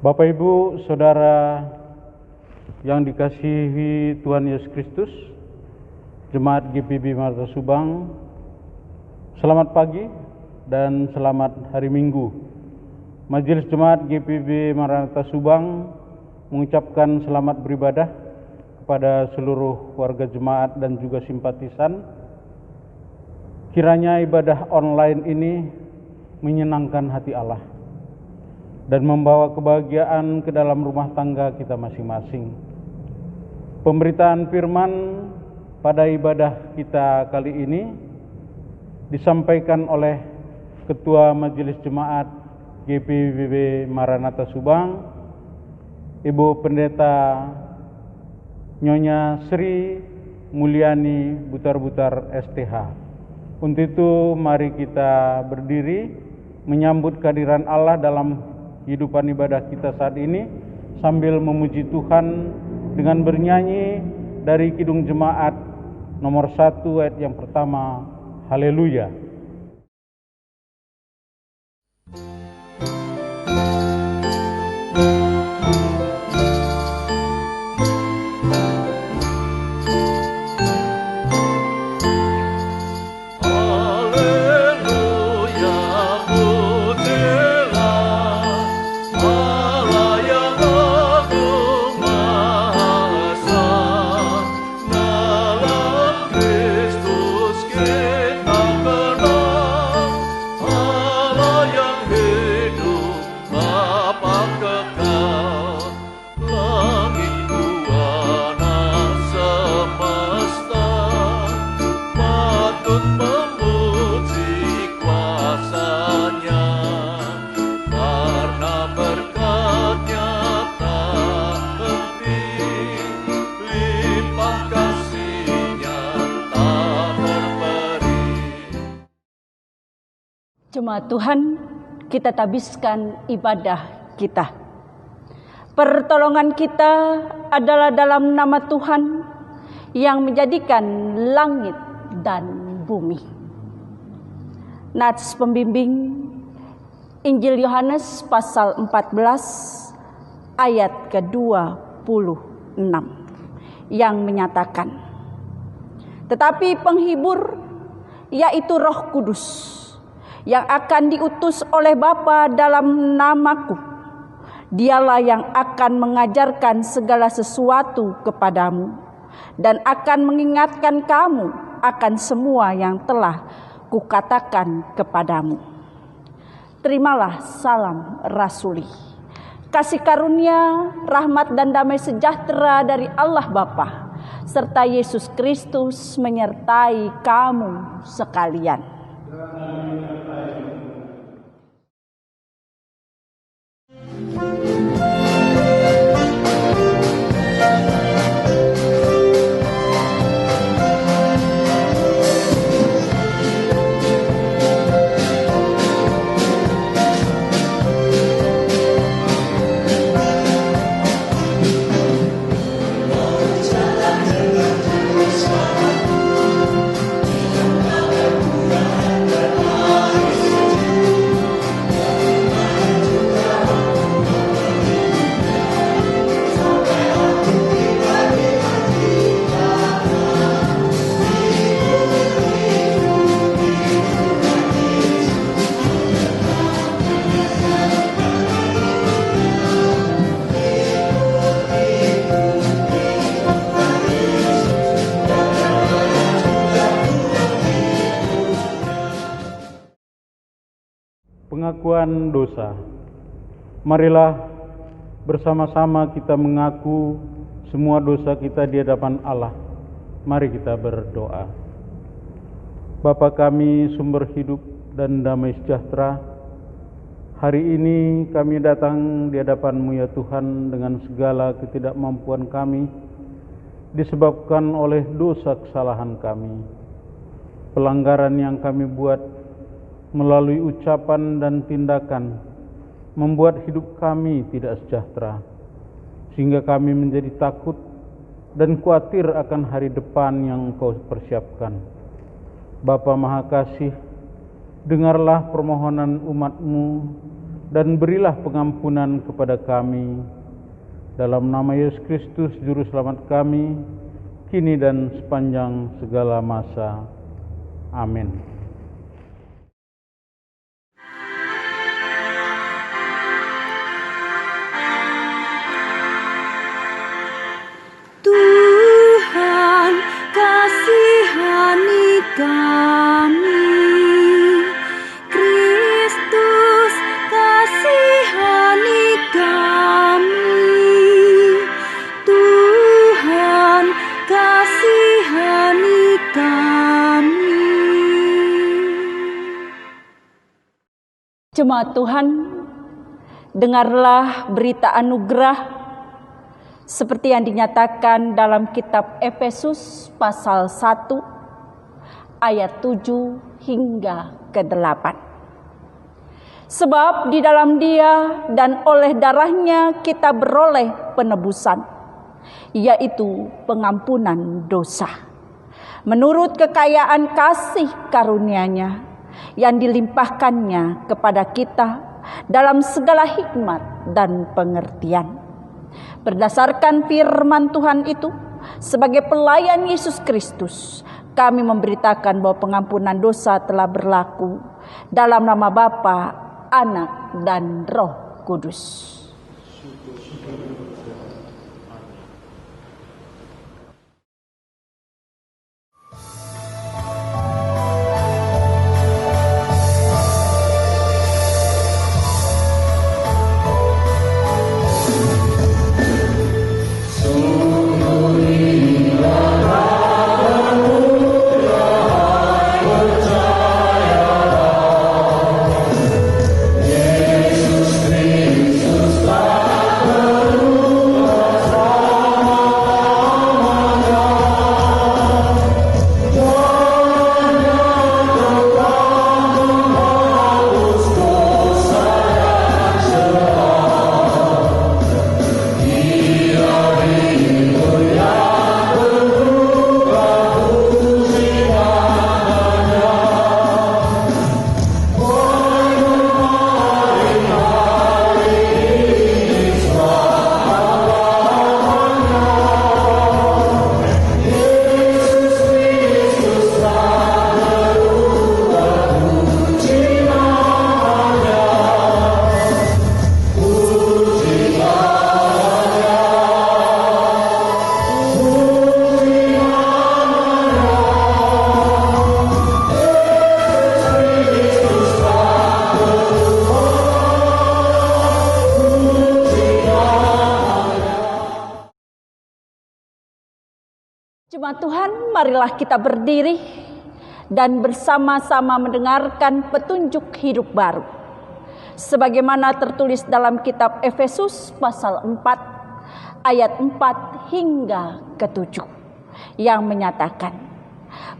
Bapak Ibu, Saudara yang dikasihi Tuhan Yesus Kristus, Jemaat GPIB Maranatha Subang, selamat pagi dan selamat hari Minggu. Majelis Jemaat GPIB Maranatha Subang mengucapkan selamat beribadah kepada seluruh warga jemaat dan juga simpatisan. Kiranya ibadah online ini menyenangkan hati Allah dan membawa kebahagiaan ke dalam rumah tangga kita masing-masing. Pemberitaan firman pada ibadah kita kali ini disampaikan oleh Ketua Majelis Jemaat GPIB Maranatha Subang, Ibu Pendeta Nyonya Sri Mulyani Butar-Butar STH. Untuk itu mari kita berdiri menyambut kehadiran Allah dalam kehidupan ibadah kita saat ini sambil memuji Tuhan dengan bernyanyi dari Kidung Jemaat nomor 1 ayat yang pertama, Haleluya. Jemaat Tuhan, kita tabiskan ibadah kita. Pertolongan kita adalah dalam nama Tuhan yang menjadikan langit dan bumi. Nats pembimbing Injil Yohanes pasal 14 ayat ke-26 yang menyatakan, tetapi penghibur yaitu Roh Kudus yang akan diutus oleh Bapa dalam namaku, dialah yang akan mengajarkan segala sesuatu kepadamu dan akan mengingatkan kamu akan semua yang telah kukatakan kepadamu. Terimalah salam rasuli. Kasih karunia, rahmat dan damai sejahtera dari Allah Bapa serta Yesus Kristus menyertai kamu sekalian. Pengakuan dosa. Marilah bersama-sama kita mengaku semua dosa kita di hadapan Allah. Mari kita berdoa. Bapa kami, sumber hidup dan damai sejahtera, hari ini kami datang di hadapan-Mu ya Tuhan dengan segala ketidakmampuan kami disebabkan oleh dosa kesalahan kami, pelanggaran yang kami buat melalui ucapan dan tindakan membuat hidup kami tidak sejahtera, sehingga kami menjadi takut dan khawatir akan hari depan yang Kau persiapkan. Bapa Maha Kasih, dengarlah permohonan umat-Mu dan berilah pengampunan kepada kami. Dalam nama Yesus Kristus, Juru Selamat kami, kini dan sepanjang segala masa. Amin. Tuhan, kasihani kami. Kristus, kasihani kami. Tuhan, kasihani kami. Jemaat Tuhan, dengarlah berita anugerah seperti yang dinyatakan dalam kitab Efesus pasal 1 ayat 7 hingga ke-8. Sebab di dalam Dia dan oleh darahnya kita beroleh penebusan, yaitu pengampunan dosa, menurut kekayaan kasih karunia-Nya yang dilimpahkannya kepada kita dalam segala hikmat dan pengertian. Berdasarkan firman Tuhan itu, sebagai pelayan Yesus Kristus, kami memberitakan bahwa pengampunan dosa telah berlaku dalam nama Bapa, Anak, dan Roh Kudus. Jemaat Tuhan, marilah kita berdiri dan bersama-sama mendengarkan petunjuk hidup baru. Sebagaimana tertulis dalam kitab Efesus pasal 4 ayat 4 hingga ke-7 yang menyatakan,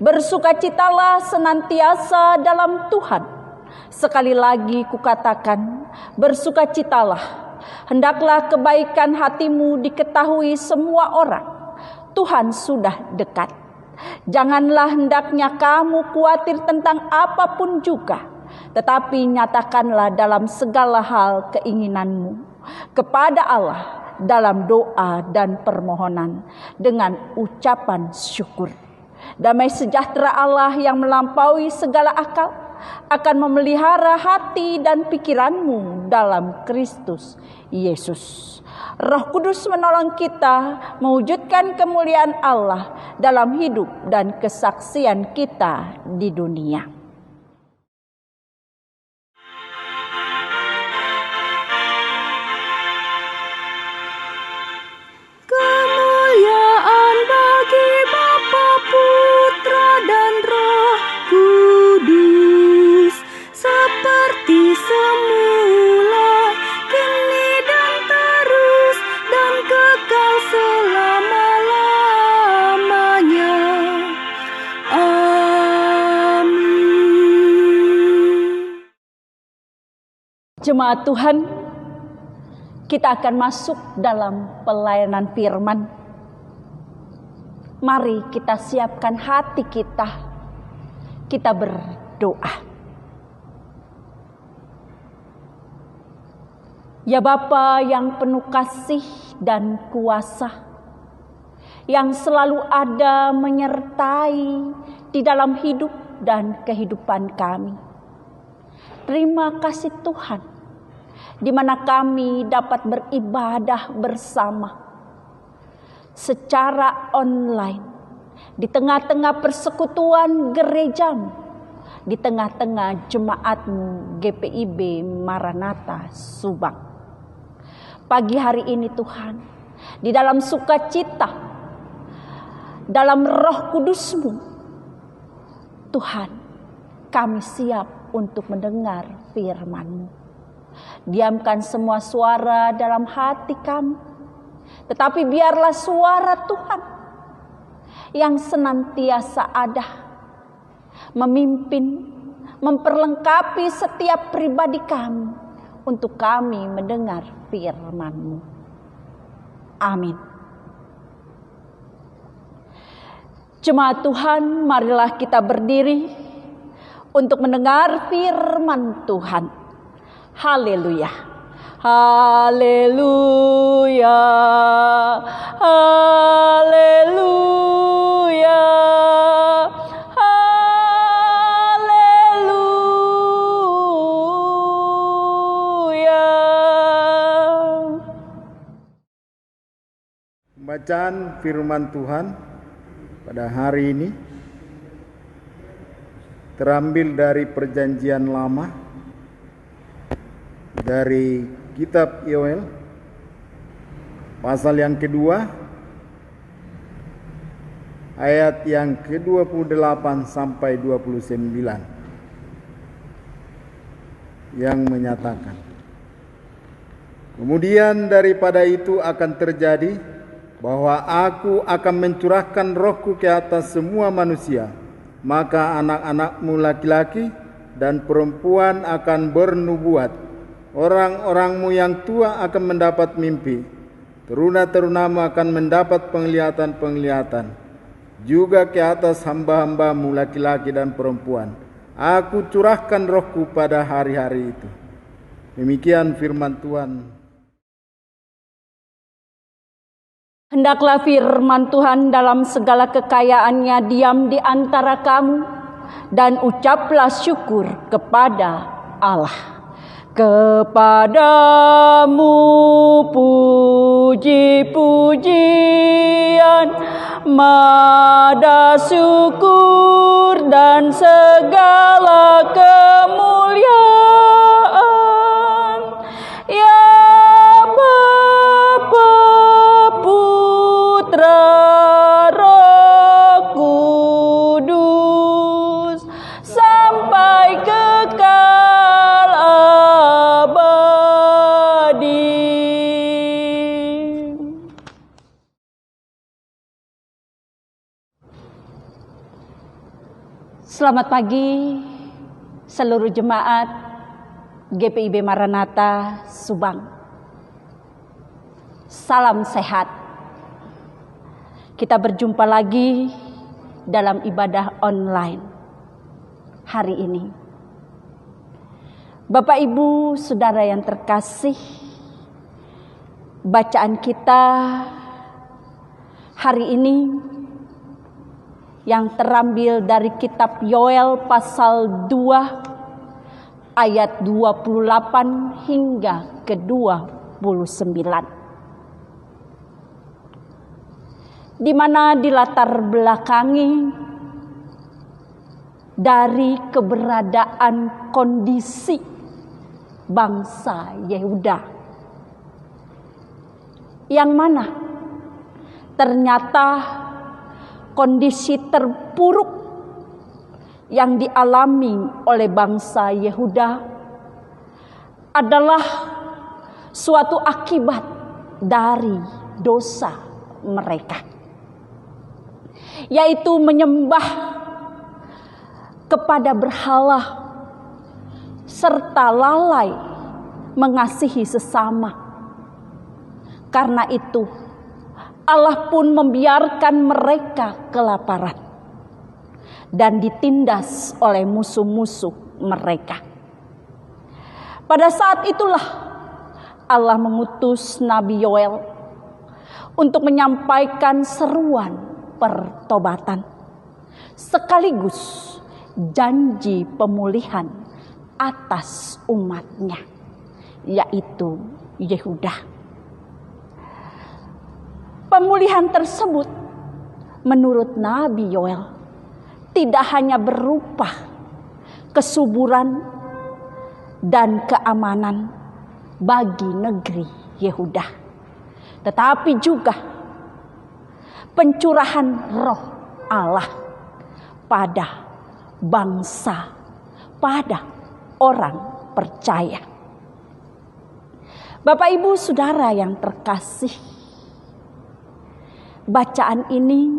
bersukacitalah senantiasa dalam Tuhan. Sekali lagi kukatakan, bersukacitalah. Hendaklah kebaikan hatimu diketahui semua orang. Tuhan sudah dekat. Janganlah hendaknya kamu khawatir tentang apapun juga, tetapi nyatakanlah dalam segala hal keinginanmu kepada Allah dalam doa dan permohonan dengan ucapan syukur. Damai sejahtera Allah yang melampaui segala akal akan memelihara hati dan pikiranmu dalam Kristus Yesus. Roh Kudus menolong kita mewujudkan kemuliaan Allah dalam hidup dan kesaksian kita di dunia. Kemuliaan bagi Bapa, Putra, dan Roh Kudus, seperti semula, kini dan terus, dan kekal selama-lamanya. Amin. Jemaat Tuhan, kita akan masuk dalam pelayanan firman. Mari kita siapkan hati kita. Kita berdoa. Ya Bapa yang penuh kasih dan kuasa, yang selalu ada menyertai di dalam hidup dan kehidupan kami. Terima kasih Tuhan, di mana kami dapat beribadah bersama secara online di tengah-tengah persekutuan gerejamu, di tengah-tengah jemaatmu GPIB Maranatha Subang. Pagi hari ini Tuhan, di dalam sukacita, dalam Roh Kudus-Mu, Tuhan, kami siap untuk mendengar firman-Mu. Diamkan semua suara dalam hati kami, tetapi biarlah suara Tuhan yang senantiasa ada, memimpin, memperlengkapi setiap pribadi kami, untuk kami mendengar firman-Mu. Amin. Jemaat Tuhan, marilah kita berdiri untuk mendengar firman Tuhan. Haleluya. Haleluya. Haleluya. Bacaan firman Tuhan pada hari ini terambil dari Perjanjian Lama, dari kitab Yoel pasal yang kedua ayat yang ke-28 sampai 29 yang menyatakan, kemudian daripada itu akan terjadi bahwa aku akan mencurahkan rohku ke atas semua manusia, maka anak-anakmu laki-laki dan perempuan akan bernubuat, orang-orangmu yang tua akan mendapat mimpi, teruna-terunamu akan mendapat penglihatan-penglihatan, juga ke atas hamba-hambamu laki-laki dan perempuan, aku curahkan rohku pada hari-hari itu. Demikian firman Tuhan. Hendaklah firman Tuhan dalam segala kekayaannya diam di antara kamu, dan ucaplah syukur kepada Allah. Kepadamu puji-pujian, mada syukur dan segala kemuliaan, ya Selamat pagi seluruh jemaat GPIB Maranatha Subang. Salam sehat. Kita berjumpa lagi dalam ibadah online hari ini. Bapak Ibu, Saudara yang terkasih, bacaan kita hari ini yang terambil dari kitab Yoel pasal 2 ayat 28 hingga ke-29. Di mana dilatar belakangi dari keberadaan kondisi bangsa Yehuda, yang mana ternyata kondisi terburuk yang dialami oleh bangsa Yehuda adalah suatu akibat dari dosa mereka, yaitu menyembah kepada berhala serta lalai mengasihi sesama. Karena itu Allah pun membiarkan mereka kelaparan dan ditindas oleh musuh-musuh mereka. Pada saat itulah Allah mengutus Nabi Yoel untuk menyampaikan seruan pertobatan sekaligus janji pemulihan atas umatnya, yaitu Yehuda. Pemulihan tersebut menurut Nabi Yoel tidak hanya berupa kesuburan dan keamanan bagi negeri Yehuda, tetapi juga pencurahan roh Allah pada bangsa, pada orang percaya. Bapak Ibu Saudara yang terkasih, bacaan ini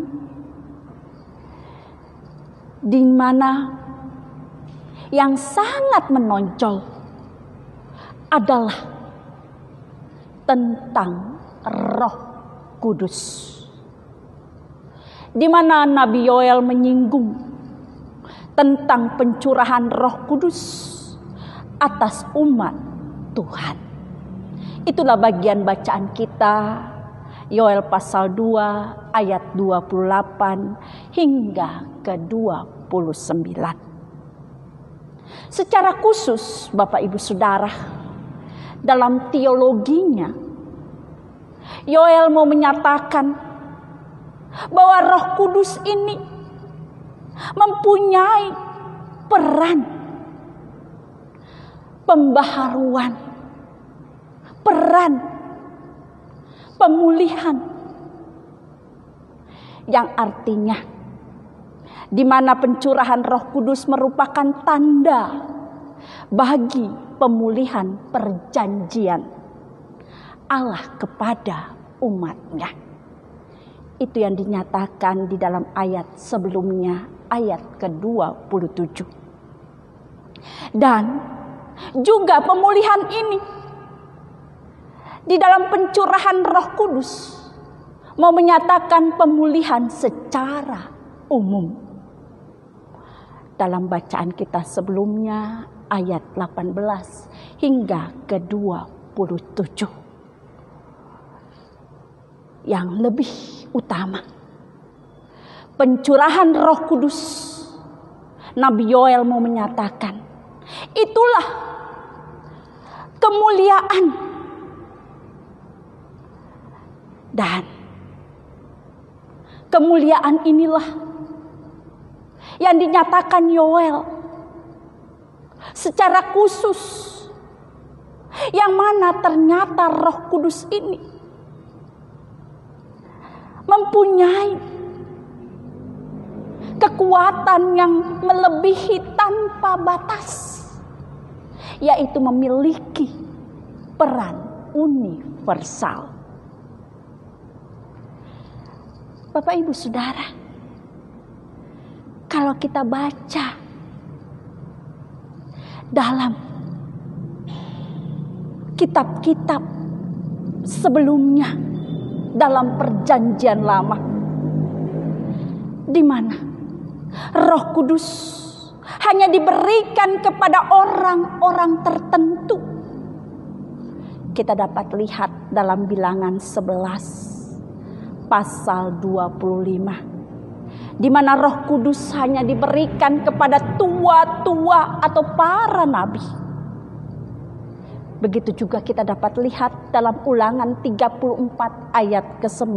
di mana yang sangat menonjol adalah tentang Roh Kudus, di mana Nabi Yoel menyinggung tentang pencurahan Roh Kudus atas umat Tuhan. Itulah bagian bacaan kita, Yoel pasal 2 ayat 28 hingga ke 29. Secara khusus Bapak Ibu Saudara, dalam teologinya Yoel mau menyatakan bahwa Roh Kudus ini mempunyai peran pembaharuan, peran pemulihan, yang artinya di mana pencurahan Roh Kudus merupakan tanda bagi pemulihan perjanjian Allah kepada umatnya. Itu yang dinyatakan di dalam ayat sebelumnya, ayat ke-27. Dan juga pemulihan ini di dalam pencurahan Roh Kudus mau menyatakan pemulihan secara umum. Dalam bacaan kita sebelumnya ayat 18 hingga ke-27. Yang lebih utama, pencurahan Roh Kudus, Nabi Yoel mau menyatakan itulah kemuliaan dan kemuliaan inilah yang dinyatakan Yoel secara khusus, yang mana ternyata Roh Kudus ini mempunyai kekuatan yang melebihi tanpa batas, yaitu memiliki peran universal. Bapak Ibu Saudara, kalau kita baca dalam kitab-kitab sebelumnya dalam perjanjian lama, di mana Roh Kudus hanya diberikan kepada orang-orang tertentu. Kita dapat lihat dalam Bilangan 11 pasal 25, di mana Roh Kudus hanya diberikan kepada tua-tua atau para nabi. Begitu juga kita dapat lihat dalam Ulangan 34 ayat ke-9.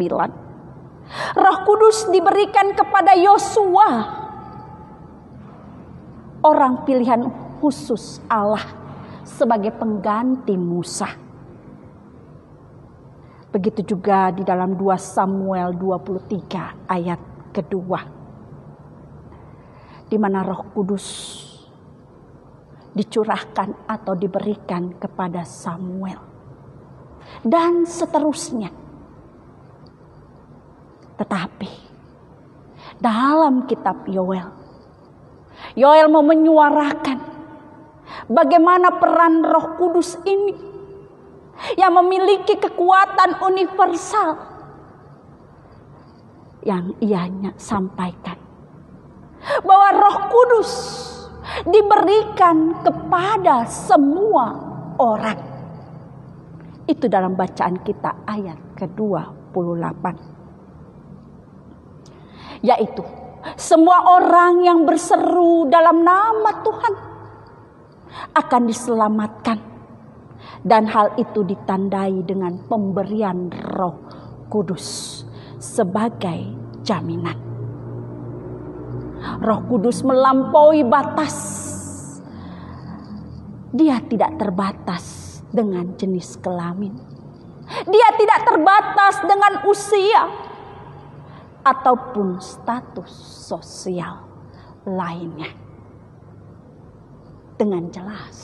Roh Kudus diberikan kepada Yosua, orang pilihan khusus Allah sebagai pengganti Musa. Begitu juga di dalam 2 Samuel 23 ayat kedua, di mana Roh Kudus dicurahkan atau diberikan kepada Samuel, dan seterusnya. Tetapi dalam kitab Yoel, Yoel mau menyuarakan bagaimana peran Roh Kudus ini yang memiliki kekuatan universal yang ia sampaikan, bahwa Roh Kudus diberikan kepada semua orang, Itu dalam bacaan kita ayat ke-28. Yaitu semua orang yang berseru dalam nama Tuhan akan diselamatkan. Dan hal itu ditandai dengan pemberian Roh Kudus sebagai jaminan. Roh Kudus melampaui batas. Dia tidak terbatas dengan jenis kelamin. Dia tidak terbatas dengan usia ataupun status sosial lainnya. Dengan jelas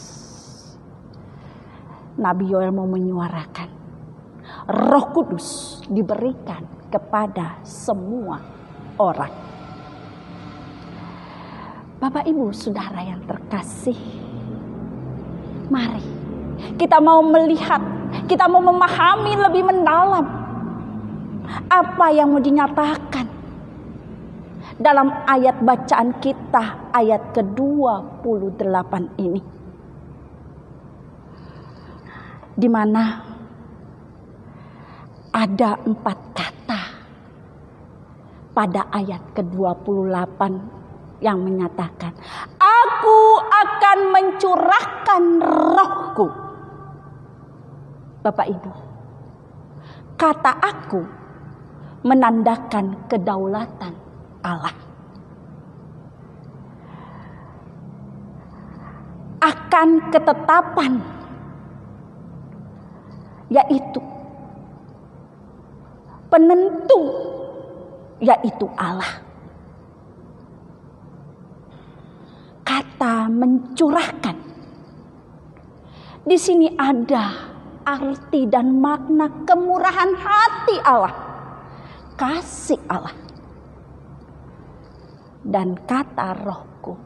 Nabi Yoel mau menyuarakan, Roh Kudus diberikan kepada semua orang. Bapak Ibu Saudara yang terkasih, mari kita mau melihat, kita mau memahami lebih mendalam apa yang mau dinyatakan dalam ayat bacaan kita, ayat ke-28 ini. Di mana ada 4 kata pada ayat ke-28 yang menyatakan, Aku akan mencurahkan rohku. Bapak Ibu, kata aku menandakan kedaulatan Allah. Akan ketetapan, yaitu penentu, yaitu Allah. Kata mencurahkan di sini ada arti dan makna kemurahan hati Allah, kasih Allah. Dan kata rohku,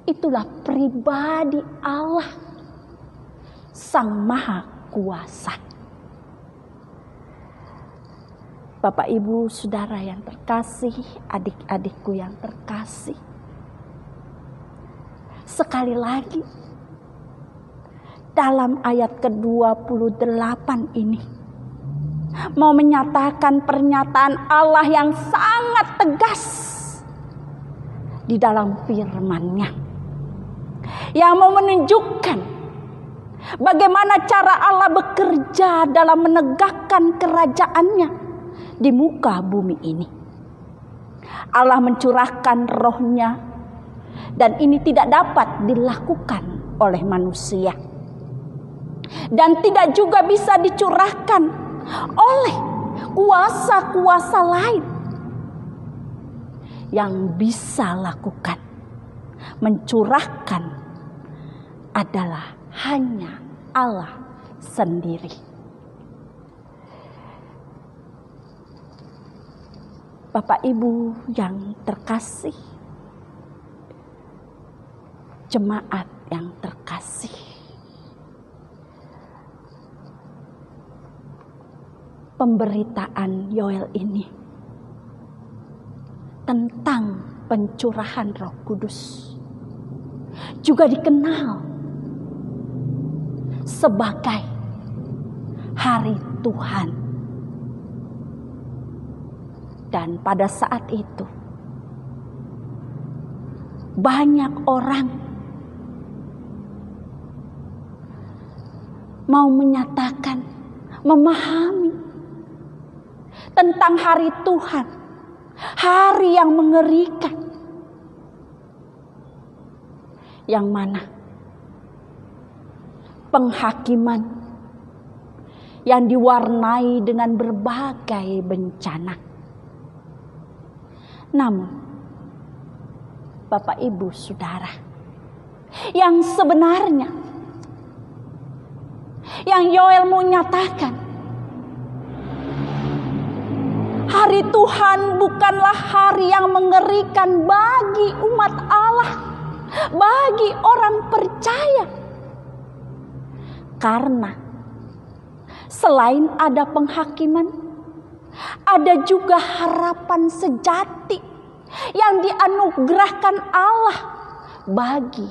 itulah pribadi Allah, Sang Maha Kuasa. Bapak Ibu Saudara yang terkasih, adik-adikku yang terkasih, sekali lagi dalam ayat ke-28 ini mau menyatakan pernyataan Allah yang sangat tegas di dalam firman-Nya, yang mau menunjukkan bagaimana cara Allah bekerja dalam menegakkan kerajaan-Nya di muka bumi ini. Allah mencurahkan roh-Nya, dan ini tidak dapat dilakukan oleh manusia. Dan tidak juga bisa dicurahkan oleh kuasa-kuasa lain. Yang bisa lakukan, mencurahkan adalah hanya Allah sendiri. Bapak Ibu yang terkasih, jemaat yang terkasih, pemberitaan Yoel ini tentang pencurahan Roh Kudus juga dikenal sebagai Hari Tuhan. Dan pada saat itu banyak orang mau menyatakan, memahami tentang hari Tuhan, hari yang mengerikan, yang mana penghakiman yang diwarnai dengan berbagai bencana. Namun Bapak Ibu Saudara, yang sebenarnya yang Yoel mau nyatakan, hari Tuhan bukanlah hari yang mengerikan bagi umat Allah, bagi orang percaya. Karena selain ada penghakiman, ada juga harapan sejati yang dianugerahkan Allah bagi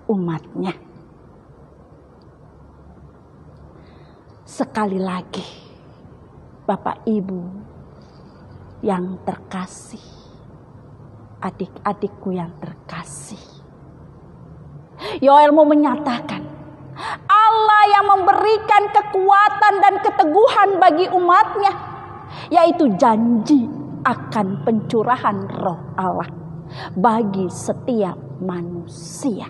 umatnya. Sekali lagi, Bapak Ibu yang terkasih, adik-adikku yang terkasih, Yoel mau menyatakan Allah yang memberikan kekuatan dan keteguhan bagi umatnya, yaitu janji akan pencurahan Roh Allah bagi setiap manusia.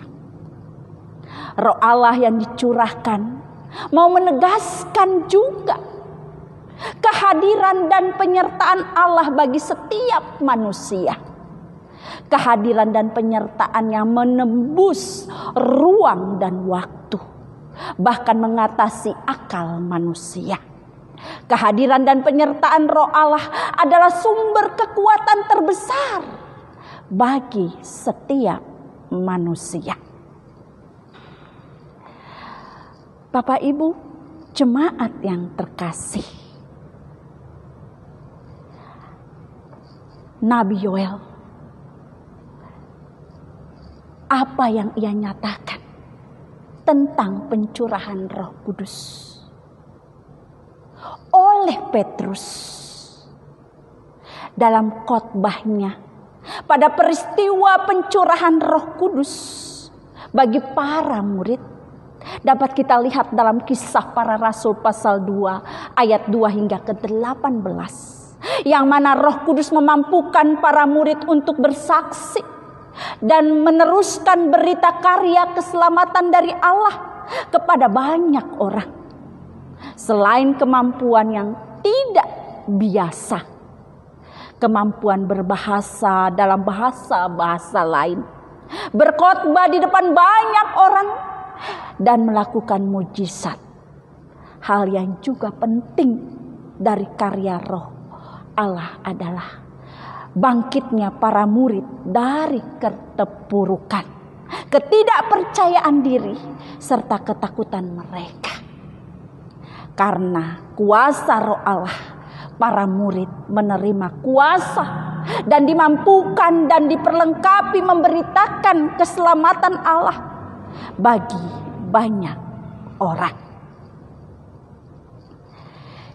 Roh Allah yang dicurahkan mau menegaskan juga kehadiran dan penyertaan Allah bagi setiap manusia. Kehadiran dan penyertaan yang menembus ruang dan waktu, bahkan mengatasi akal manusia. Kehadiran dan penyertaan Roh Allah adalah sumber kekuatan terbesar bagi setiap manusia. Bapak Ibu, jemaat yang terkasih, Nabi Yoel, apa yang ia nyatakan tentang pencurahan Roh Kudus oleh Petrus dalam khotbahnya pada peristiwa pencurahan Roh Kudus bagi para murid, dapat kita lihat dalam Kisah Para Rasul pasal 2 ayat 2 hingga ke-18, yang mana Roh Kudus memampukan para murid untuk bersaksi dan meneruskan berita karya keselamatan dari Allah kepada banyak orang. Selain kemampuan yang tidak biasa, kemampuan berbahasa dalam bahasa-bahasa lain, berkhotbah di depan banyak orang, dan melakukan mujizat. Hal yang juga penting dari karya Roh Allah adalah bangkitnya para murid dari keterpurukan, ketidakpercayaan diri, serta ketakutan mereka. Karena kuasa Roh Allah, para murid menerima kuasa dan dimampukan dan diperlengkapi memberitakan keselamatan Allah bagi banyak orang.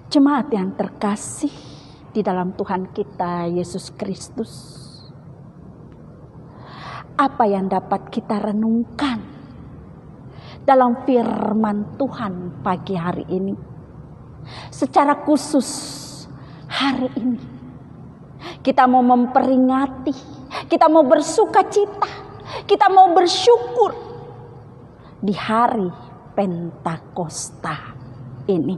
Jemaat yang terkasih di dalam Tuhan kita Yesus Kristus, apa yang dapat kita renungkan dalam firman Tuhan pagi hari ini? Secara khusus hari ini kita mau memperingati, kita mau bersuka cita, kita mau bersyukur di hari Pentakosta ini,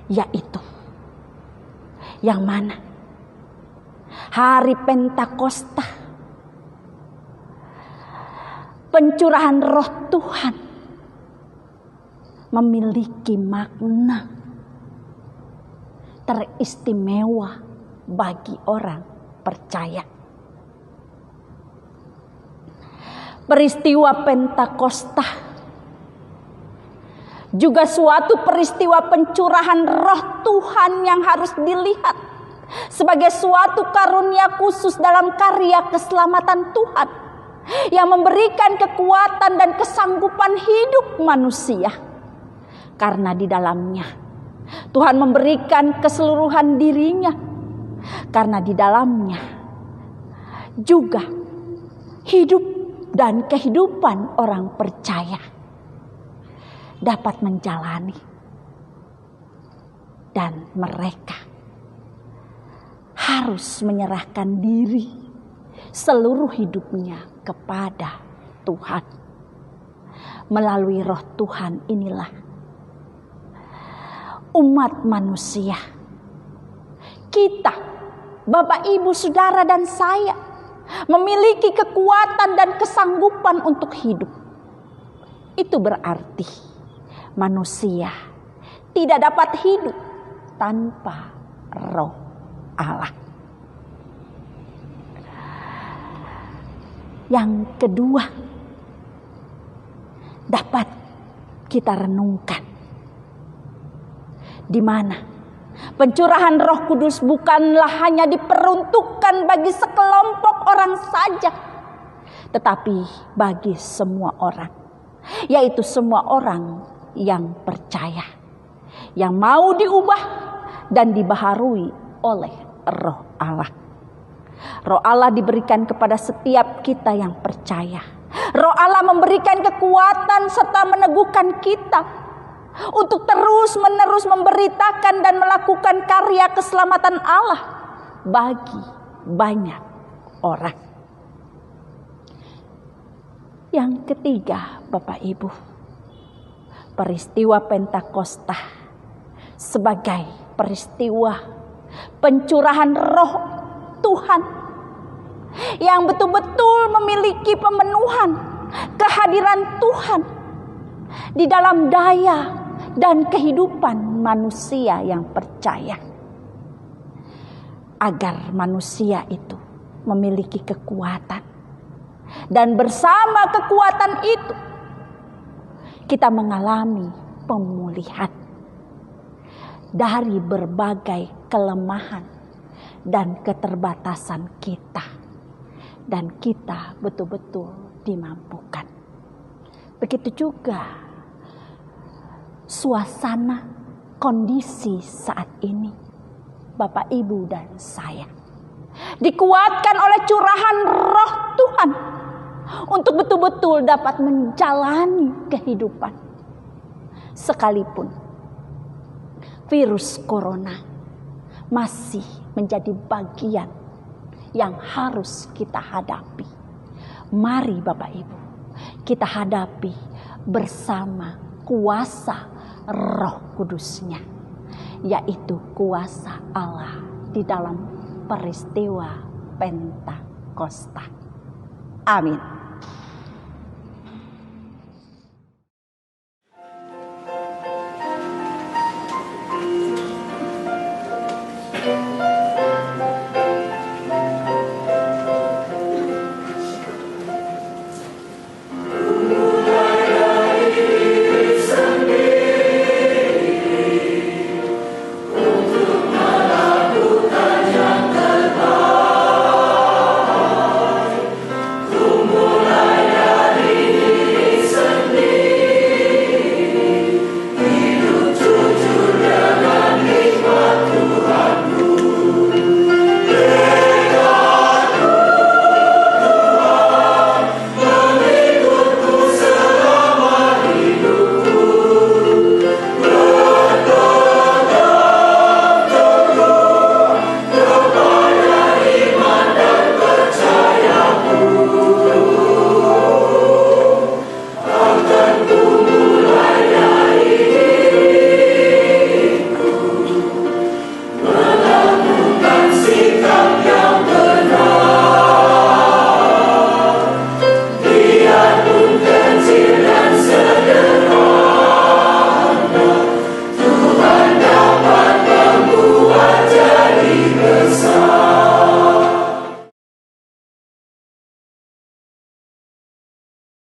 yaitu yang mana hari Pentakosta, pencurahan Roh Tuhan memiliki makna teristimewa bagi orang percaya. Peristiwa Pentakosta juga suatu peristiwa pencurahan Roh Tuhan yang harus dilihat sebagai suatu karunia khusus dalam karya keselamatan Tuhan yang memberikan kekuatan dan kesanggupan hidup manusia. Karena di dalamnya Tuhan memberikan keseluruhan dirinya, karena di dalamnya juga hidup dan kehidupan orang percaya dapat menjalani, dan mereka harus menyerahkan diri seluruh hidupnya kepada Tuhan. Melalui Roh Tuhan inilah umat manusia, kita, Bapak, Ibu, Saudara, dan saya memiliki kekuatan dan kesanggupan untuk hidup. Itu berarti manusia tidak dapat hidup tanpa Roh Allah. Yang kedua, dapat kita renungkan, di mana pencurahan Roh Kudus bukanlah hanya diperuntukkan bagi sekelompok orang saja, tetapi bagi semua orang, yaitu semua orang yang percaya, yang mau diubah dan dibaharui oleh Roh Allah. Roh Allah diberikan kepada setiap kita yang percaya. Roh Allah memberikan kekuatan serta meneguhkan kita untuk terus-menerus memberitakan dan melakukan karya keselamatan Allah bagi banyak orang. Yang ketiga, Bapak Ibu, peristiwa Pentakosta sebagai peristiwa pencurahan Roh Tuhan yang betul-betul memiliki pemenuhan kehadiran Tuhan di dalam daya dan kehidupan manusia yang percaya, agar manusia itu memiliki kekuatan, dan bersama kekuatan itu kita mengalami pemulihan dari berbagai kelemahan dan keterbatasan kita, dan kita betul-betul dimampukan. Begitu juga suasana kondisi saat ini, Bapak, Ibu, dan saya dikuatkan oleh curahan Roh Tuhan untuk betul-betul dapat menjalani kehidupan, sekalipun virus corona masih menjadi bagian yang harus kita hadapi. Mari Bapak Ibu, kita hadapi bersama kuasa Roh Kudus-Nya, yaitu kuasa Allah di dalam peristiwa Pentakosta. Amin.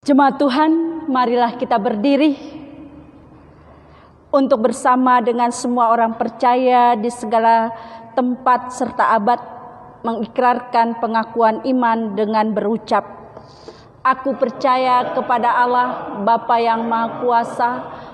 Jemaat Tuhan, marilah kita berdiri untuk bersama dengan semua orang percaya di segala tempat serta abad mengikrarkan pengakuan iman dengan berucap, "Aku percaya kepada Allah, Bapa yang Maha Kuasa,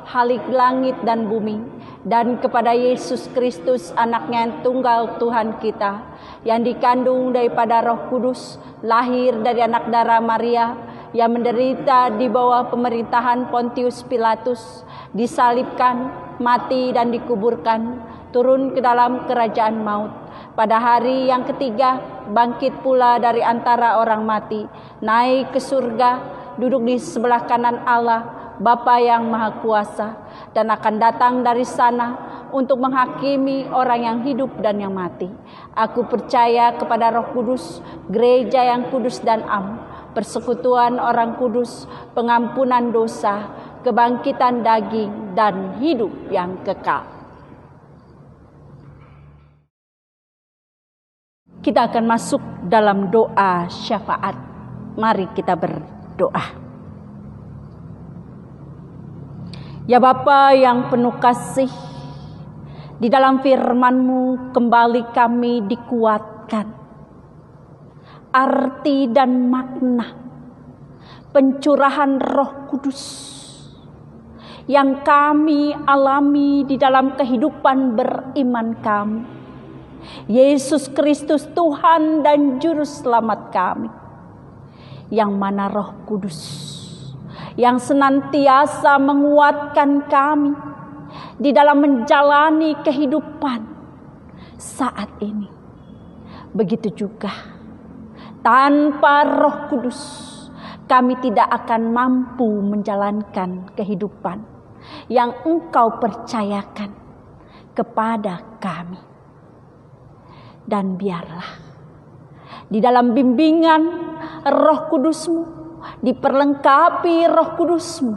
Khalik langit dan bumi, dan kepada Yesus Kristus, Anaknya yang tunggal Tuhan kita, yang dikandung daripada Roh Kudus, lahir dari anak darah Maria, yang menderita di bawah pemerintahan Pontius Pilatus, disalibkan, mati dan dikuburkan, turun ke dalam kerajaan maut. Pada hari yang ketiga, bangkit pula dari antara orang mati, naik ke surga, duduk di sebelah kanan Allah, Bapa yang Maha Kuasa, dan akan datang dari sana untuk menghakimi orang yang hidup dan yang mati. Aku percaya kepada Roh Kudus, gereja yang kudus dan am, persekutuan orang kudus, pengampunan dosa, kebangkitan daging, dan hidup yang kekal." Kita akan masuk dalam doa syafaat. Mari kita berdoa. Ya Bapa yang penuh kasih, di dalam firman-Mu kembali kami dikuatkan arti dan makna pencurahan Roh Kudus yang kami alami di dalam kehidupan beriman kami. Yesus Kristus Tuhan dan Juru Selamat kami, yang mana Roh Kudus yang senantiasa menguatkan kami di dalam menjalani kehidupan saat ini. Begitu juga tanpa Roh Kudus kami tidak akan mampu menjalankan kehidupan yang Engkau percayakan kepada kami. Dan biarlah di dalam bimbingan Roh Kudus-Mu, diperlengkapi Roh Kudus-Mu,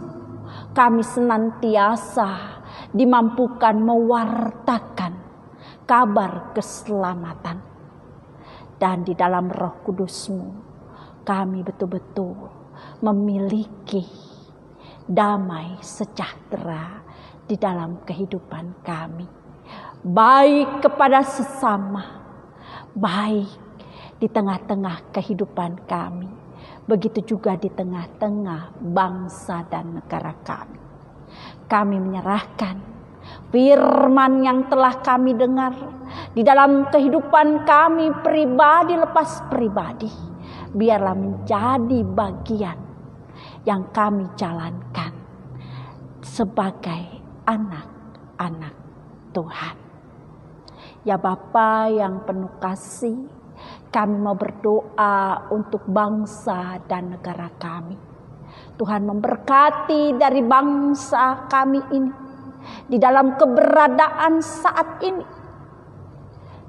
kami senantiasa dimampukan mewartakan kabar keselamatan. Dan di dalam Roh Kudus-Mu kami betul-betul memiliki damai sejahtera di dalam kehidupan kami, baik kepada sesama, baik di tengah-tengah kehidupan kami, begitu juga di tengah-tengah bangsa dan negara kami. Kami menyerahkan firman yang telah kami dengar di dalam kehidupan kami pribadi lepas pribadi, biarlah menjadi bagian yang kami jalankan sebagai anak-anak Tuhan. Ya Bapa yang penuh kasih, kami mau berdoa untuk bangsa dan negara kami. Tuhan memberkati dari bangsa kami ini di dalam keberadaan saat ini.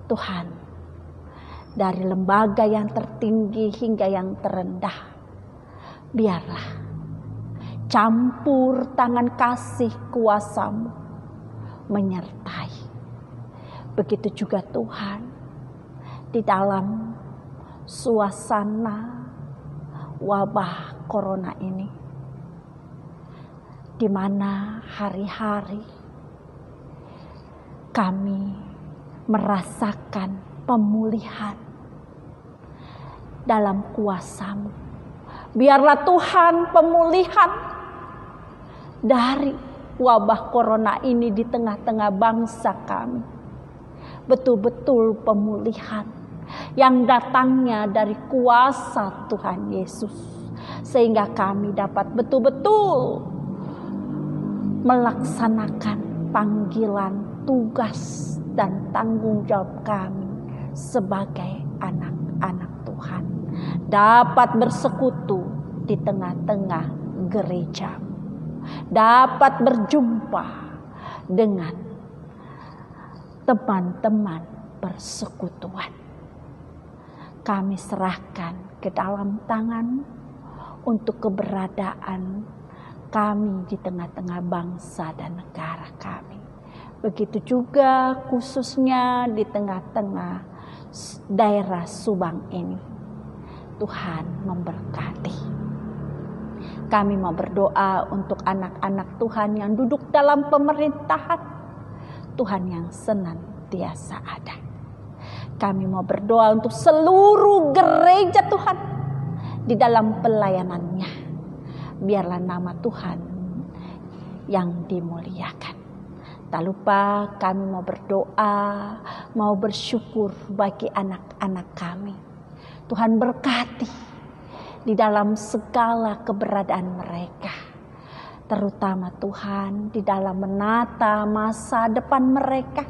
Tuhan, dari lembaga yang tertinggi hingga yang terendah, biarlah campur tangan kasih kuasa-Mu menyertai. Begitu juga Tuhan, di dalam suasana wabah corona ini, di mana hari-hari kami merasakan pemulihan dalam kuasa-Mu. Biarlah Tuhan pemulihan dari wabah corona ini di tengah-tengah bangsa kami, betul-betul pemulihan yang datangnya dari kuasa Tuhan Yesus, sehingga kami dapat betul-betul melaksanakan panggilan, tugas, dan tanggung jawab kami sebagai anak-anak Tuhan, dapat bersekutu di tengah-tengah gereja, dapat berjumpa dengan teman-teman persekutuan. Kami serahkan ke dalam tangan untuk keberadaan kami di tengah-tengah bangsa dan negara kami. Begitu juga khususnya di tengah-tengah daerah Subang ini. Tuhan memberkati. Kami mau berdoa untuk anak-anak Tuhan yang duduk dalam pemerintahan Tuhan yang senantiasa ada. Kami mau berdoa untuk seluruh gereja Tuhan di dalam pelayanannya. Biarlah nama Tuhan yang dimuliakan. Tak lupa kami mau berdoa, mau bersyukur bagi anak-anak kami. Tuhan berkati di dalam segala keberadaan mereka. Terutama Tuhan di dalam menata masa depan mereka.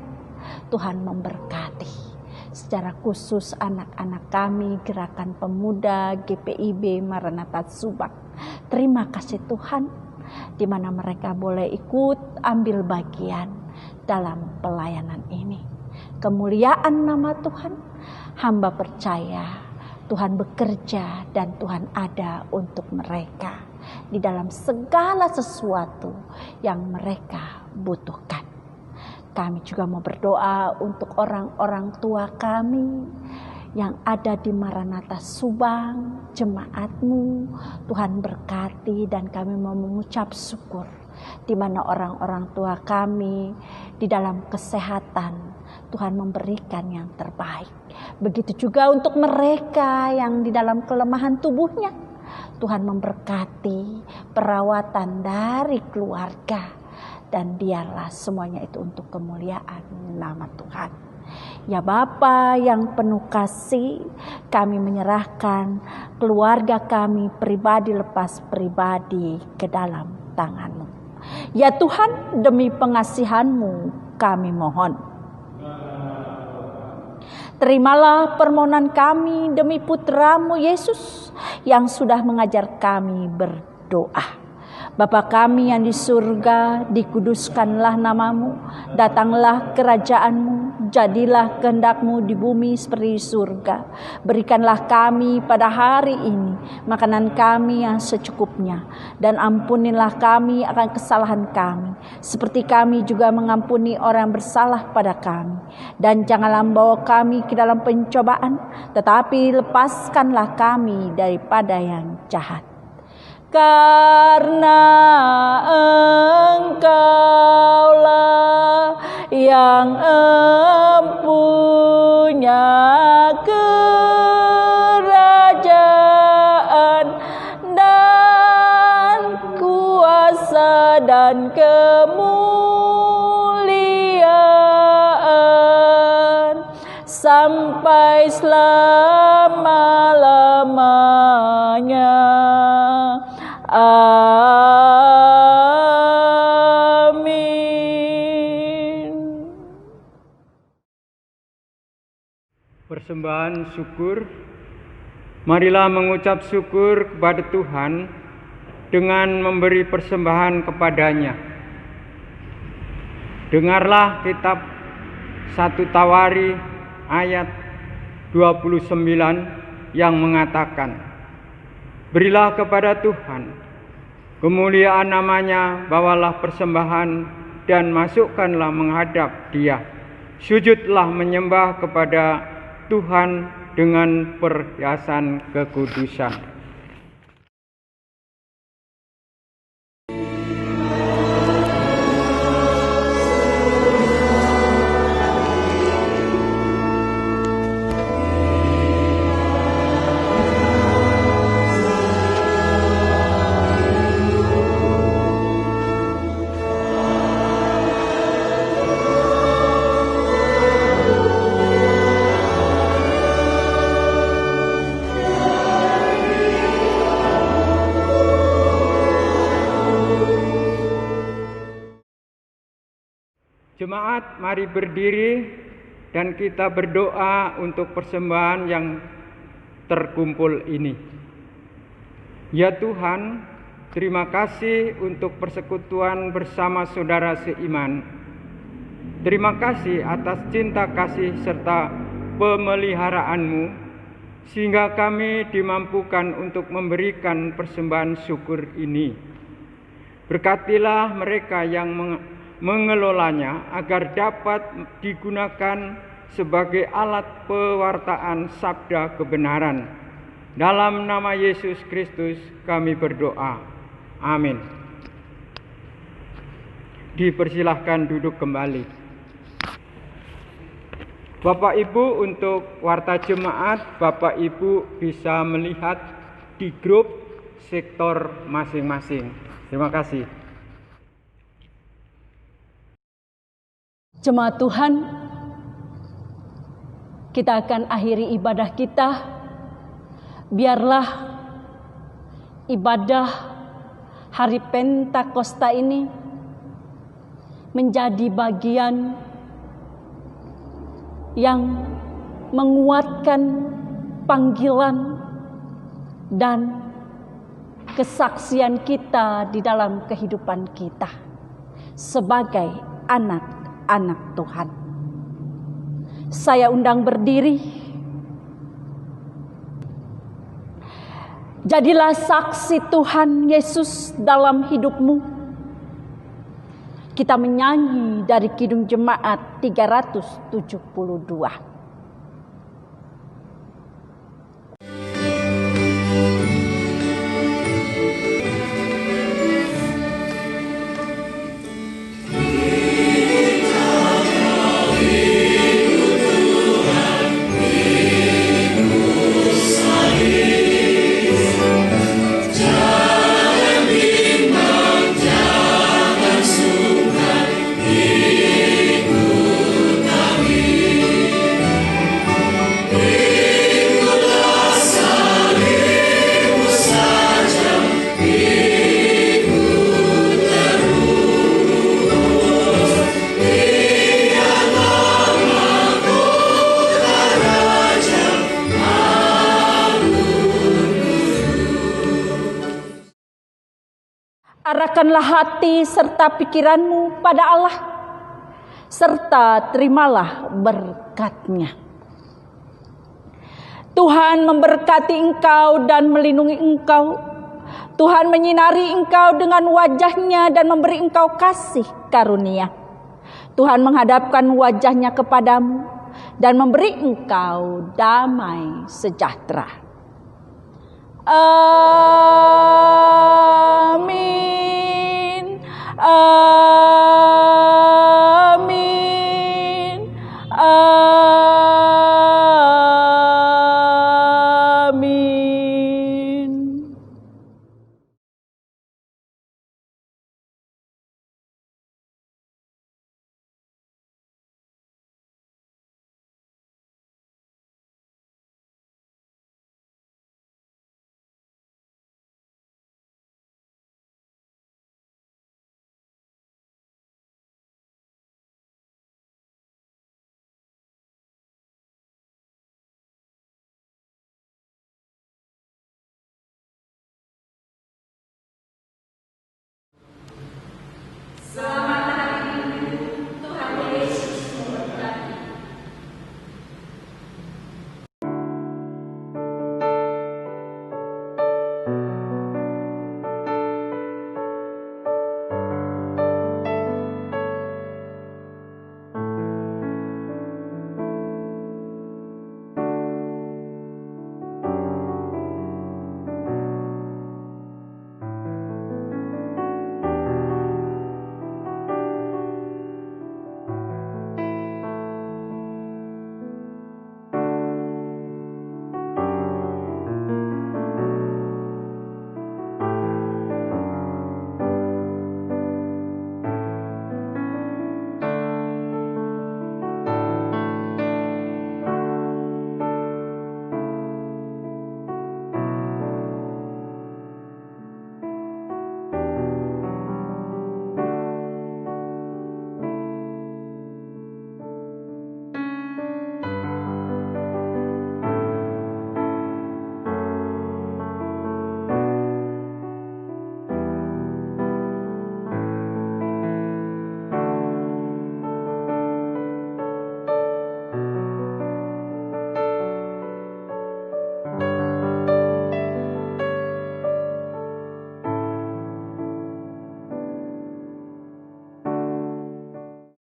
Tuhan memberkati. Secara khusus anak-anak kami Gerakan Pemuda GPIB Maranatha Subang. Terima kasih Tuhan, di mana mereka boleh ikut ambil bagian dalam pelayanan ini. Kemuliaan nama Tuhan, hamba percaya Tuhan bekerja dan Tuhan ada untuk mereka di dalam segala sesuatu yang mereka butuhkan. Kami juga mau berdoa untuk orang-orang tua kami yang ada di Maranatha Subang, jemaat-Mu. Tuhan berkati dan kami mau mengucap syukur di mana orang-orang tua kami di dalam kesehatan Tuhan memberikan yang terbaik. Begitu juga untuk mereka yang di dalam kelemahan tubuhnya. Tuhan memberkati perawatan dari keluarga dan biarlah semuanya itu untuk kemuliaan nama Tuhan. Ya Bapa yang penuh kasih, kami menyerahkan keluarga kami pribadi lepas pribadi ke dalam tangan-Mu. Ya Tuhan, demi pengasihan-Mu kami mohon. Terimalah permohonan kami demi putra-Mu Yesus yang sudah mengajar kami berdoa. Bapa kami yang di surga, dikuduskanlah nama-Mu, datanglah kerajaan-Mu, jadilah kehendak-Mu di bumi seperti di surga. Berikanlah kami pada hari ini makanan kami yang secukupnya, dan ampunilah kami akan kesalahan kami, seperti kami juga mengampuni orang yang bersalah pada kami. Dan janganlah membawa kami ke dalam pencobaan, tetapi lepaskanlah kami daripada yang jahat. Karena Engkaulah yang empunya kerajaan dan kuasa dan kemuliaan sampai selama-lamanya. Amin. Persembahan syukur. Marilah mengucap syukur kepada Tuhan dengan memberi persembahan kepadanya. Dengarlah kitab 1 Tawari ayat 29 yang mengatakan, berilah kepada Tuhan kemuliaan namanya, bawalah persembahan dan masukkanlah menghadap Dia. Sujudlah menyembah kepada Tuhan dengan perhiasan kekudusan. Jemaat, mari berdiri dan kita berdoa untuk persembahan yang terkumpul ini. Ya Tuhan, terima kasih untuk persekutuan bersama saudara seiman. Terima kasih atas cinta kasih serta pemeliharaanmu, sehingga kami dimampukan untuk memberikan persembahan syukur ini. Berkatilah mereka yang mengelolanya agar dapat digunakan sebagai alat pewartaan sabda kebenaran. Dalam nama Yesus Kristus kami berdoa. Amin. Dipersilahkan duduk kembali. Bapak Ibu, untuk warta jemaat, Bapak Ibu bisa melihat di grup sektor masing-masing. Terima kasih. Jemaat Tuhan, kita akan akhiri ibadah kita. Biarlah ibadah hari Pentakosta ini menjadi bagian yang menguatkan panggilan dan kesaksian kita di dalam kehidupan kita sebagai anak-anak Tuhan. Saya undang berdiri. Jadilah saksi Tuhan Yesus dalam hidupmu. Kita menyanyi dari Kidung Jemaat 372. Jangan bimbang, jangan sungkan. Arahkanlah hati serta pikiranmu pada Allah, serta terimalah berkat-Nya. Tuhan memberkati engkau dan melindungi engkau. Tuhan menyinari engkau dengan wajah-Nya dan memberi engkau kasih karunia. Tuhan menghadapkan wajah-Nya kepadamu dan memberi engkau damai sejahtera. Amin. Amin.